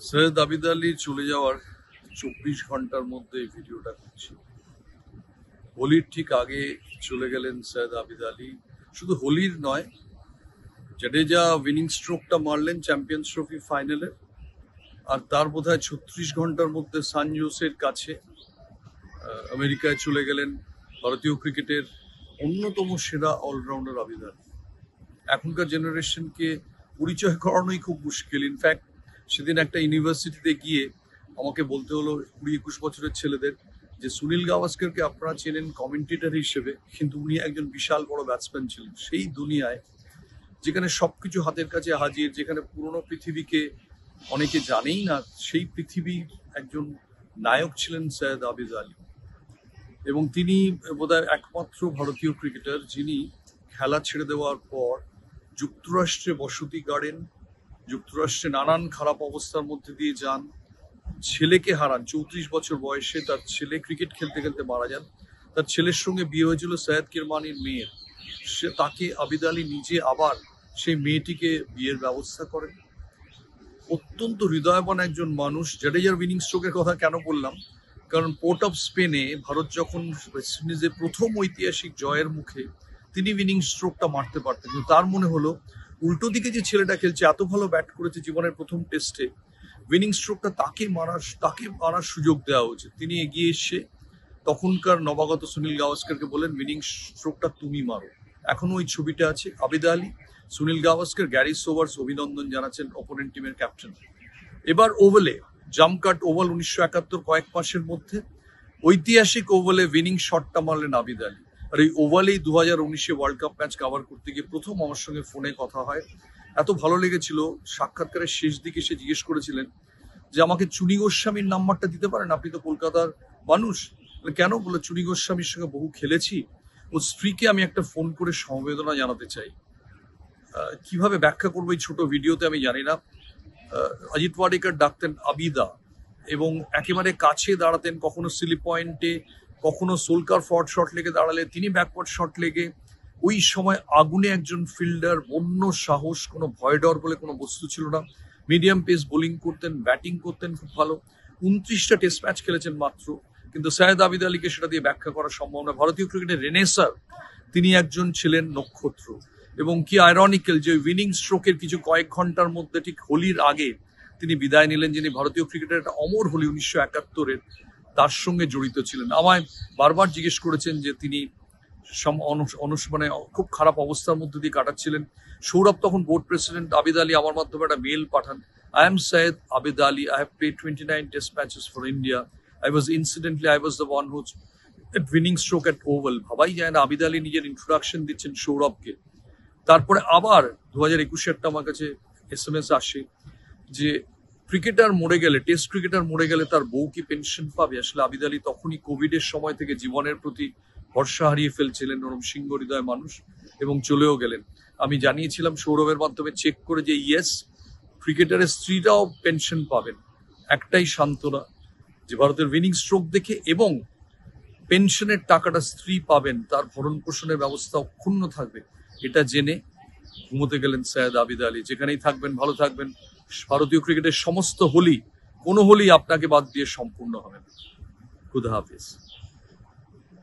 সৈয়দ আবিদ আলী চলে যাওয়ার 24 ঘন্টার মধ্যে এই ভিডিওটা করছি। হোলির ঠিক আগে চলে গেলেন সৈয়দ আবিদ আলী। শুধু হোলির নয়, জাডেজা উইনিং স্ট্রোকটা মারলেন চ্যাম্পিয়ন্স ট্রফি ফাইনালে, আর তার বোধহয় 36 ঘন্টার মধ্যে সান জোসের কাছে আমেরিকায় চলে গেলেন ভারতীয় ক্রিকেটের অন্যতম সেরা অলরাউন্ডার আবিদ আলী। এখনকার জেনারেশনকে পরিচয় করানোই খুব মুশকিল। ইনফ্যাক্ট সেদিন একটা ইউনিভার্সিটিতে গিয়ে আমাকে বলতে হলো 20-21 বছরের ছেলেদের যে সুনীল গাভাস্করকে আপনারা চেনেন কমেন্টেটর হিসেবে, কিন্তু উনি একজন বিশাল বড় ব্যাটসম্যান ছিলেন। সেই দুনিয়ায় যেখানে সবকিছু হাতের কাছে হাজির, যেখানে পুরনো পৃথিবীকে অনেকে জানেই না, সেই পৃথিবীর একজন নায়ক ছিলেন সৈয়দ আবিদ আলী। এবং তিনি বোধহয় একমাত্র ভারতীয় ক্রিকেটার যিনি খেলা ছেড়ে দেওয়ার পর যুক্তরাষ্ট্রে বসতি গাড়েন, যুক্তরাষ্ট্রে নানান খারাপ অবস্থার মধ্যে দিয়ে যান, ছেলেকে হারান। 34 বছর বয়সে তার ছেলে ক্রিকেট খেলতে খেলতে মারা যান। তার ছেলের সঙ্গে বিয়ে হয়েছিল সৈয়দ কিরমানির মেয়ের। তাকে আবিদ আলী নিজে আবার সেই মেয়েটিকে বিয়ের ব্যবস্থা করেন। অত্যন্ত হৃদয়বান একজন মানুষ। জাডেজার উইনিং স্ট্রোকের কথা কেন বললাম, কারণ পোর্ট অফ স্পেনে ভারত যখন ওয়েস্ট ইন্ডিজের প্রথম ঐতিহাসিক জয়ের মুখে তিনি উইনিং স্ট্রোকটা মারতে পারতেন, কিন্তু তার মনে হলো উল্টো দিকে যে ছেলেটা খেলছে, এত ভালো ব্যাট করেছে জীবনের প্রথম টেস্টে, উইনিং স্ট্রোকটা তাকে মারার সুযোগ দেওয়া উচিত। তিনি এগিয়ে এসে তখনকার নবাগত সুনীল গাভাস্করকে বলেন, উইনিং স্ট্রোকটা তুমি মারো। এখনো ওই ছবিটা আছে। আবিদ আলী, সুনীল গাভাস্কর, গ্যারি সোবার্স অভিনন্দন জানাচ্ছেন অপোনেন্ট টিমের ক্যাপ্টেন। এবার ওভালে জামকাট ওভাল 1971 কয়েক মাসের মধ্যে ঐতিহাসিক ওভালে উইনিং শটটা মারলেন আবিদ আলী। আর এই ওভালেই 2019 ওয়ার্ল্ড কাপ ম্যাচ কভার করতে গিয়ে প্রথম আমার সঙ্গে ফোনে কথা হয়। এত ভালো লেগেছিল, সাক্ষাৎকারের শেষ দিকে সে জিজ্ঞেস করেছিলেন যে আমাকে চুনি গোস্বামীর নাম্বারটা দিতে পারেন, আপনি তো কলকাতার মানুষ। কেন? বলে চুনি গোস্বামীর সঙ্গে বহু খেলেছি, ওর স্ত্রীকে আমি একটা ফোন করে সমবেদনা জানাতে চাই। কিভাবে ব্যাখ্যা করবো এই ছোট ভিডিওতে আমি জানি না। অজিত ওয়াডেকার ডাকতেন আবিদা, এবং একেবারে কাছে দাঁড়াতেন, কখনো স্লিপ পয়েন্টে, কখনো সোলকার ফরওয়ার্ড শট লেগে দাঁড়ালে তিনি ব্যাকওয়ার্ড শট লেগে। ওই সময় আগুনে একজন ফিল্ডার, বন্য সাহস, কোনো ভয় ডর বলে কোনো বস্তু ছিল না। মিডিয়াম পেস বোলিং করতেন, ব্যাটিং করতেন খুব ভালো। 29টা টেস্ট ম্যাচ খেলেছেন মাত্র, কিন্তু সৈয়দ আবিদ আলীকে সেটা দিয়ে ব্যাখ্যা করা সম্ভব না। ভারতীয় ক্রিকেটের রেনেসার তিনি একজন ছিলেন নক্ষত্র। এবং কি আয়রনিক্যাল যে উইনিং স্ট্রোকের কিছু কয়েক ঘন্টার মধ্যে ঠিক হোলির আগে তিনি বিদায় নিলেন। যিনি ভারতীয় ক্রিকেটের একটা অমর হোলি 1971-এর তার সঙ্গে জড়িত ছিলেন। আমায় বারবার জিজ্ঞেস করেছেন যে তিনি মানে খুব খারাপ অবস্থার মধ্যে দিয়ে কাটাচ্ছিলেন। সৌরভ তখন বোর্ড প্রেসিডেন্ট। আবিদ আলী আমার মাধ্যমে একটা মেল পাঠান, I am Syed Abid Ali. I have played 29 test matches for India. I was the one who's at winning stroke at Oval. ভাবাই যায় না আবিদ আলী নিজের ইন্ট্রোডাকশন দিচ্ছেন সৌরভকে। তারপরে আবার 2021 একটা আমার কাছে SMS আসে যে ক্রিকেটার মরে গেলে, টেস্ট ক্রিকেটার মরে গেলে তার বউ কি পেনশন পাবে? আসলে আবিদ আলী তখনই কোভিডের সময় থেকে জীবনের প্রতি ভরসা হারিয়ে ফেলছিলেন, নরম সিংহ হৃদয় মানুষ, এবং চলেও গেলেন। আমি জানিয়েছিলাম সৌরভের মাধ্যমে চেক করে যে ইয়েস, ক্রিকেটারের স্ত্রীরাও পেনশন পাবেন। একটাই সান্ত্বনা যে ভারতের উইনিং স্ট্রোক দেখে এবং পেনশনের টাকাটা স্ত্রী পাবেন, তার ভরণ পোষণের ব্যবস্থা অক্ষুণ্ণ থাকবে, এটা জেনে ঘুমোতে গেলেন সৈয়দ আবিদ আলী। যেখানেই থাকবেন ভালো থাকবেন। ভারতীয় ক্রিকেটের সমস্ত হোলি, কোনো হোলি আপনাকে বাদ দিয়ে সম্পূর্ণ হবে না। খুদা হাফিজ।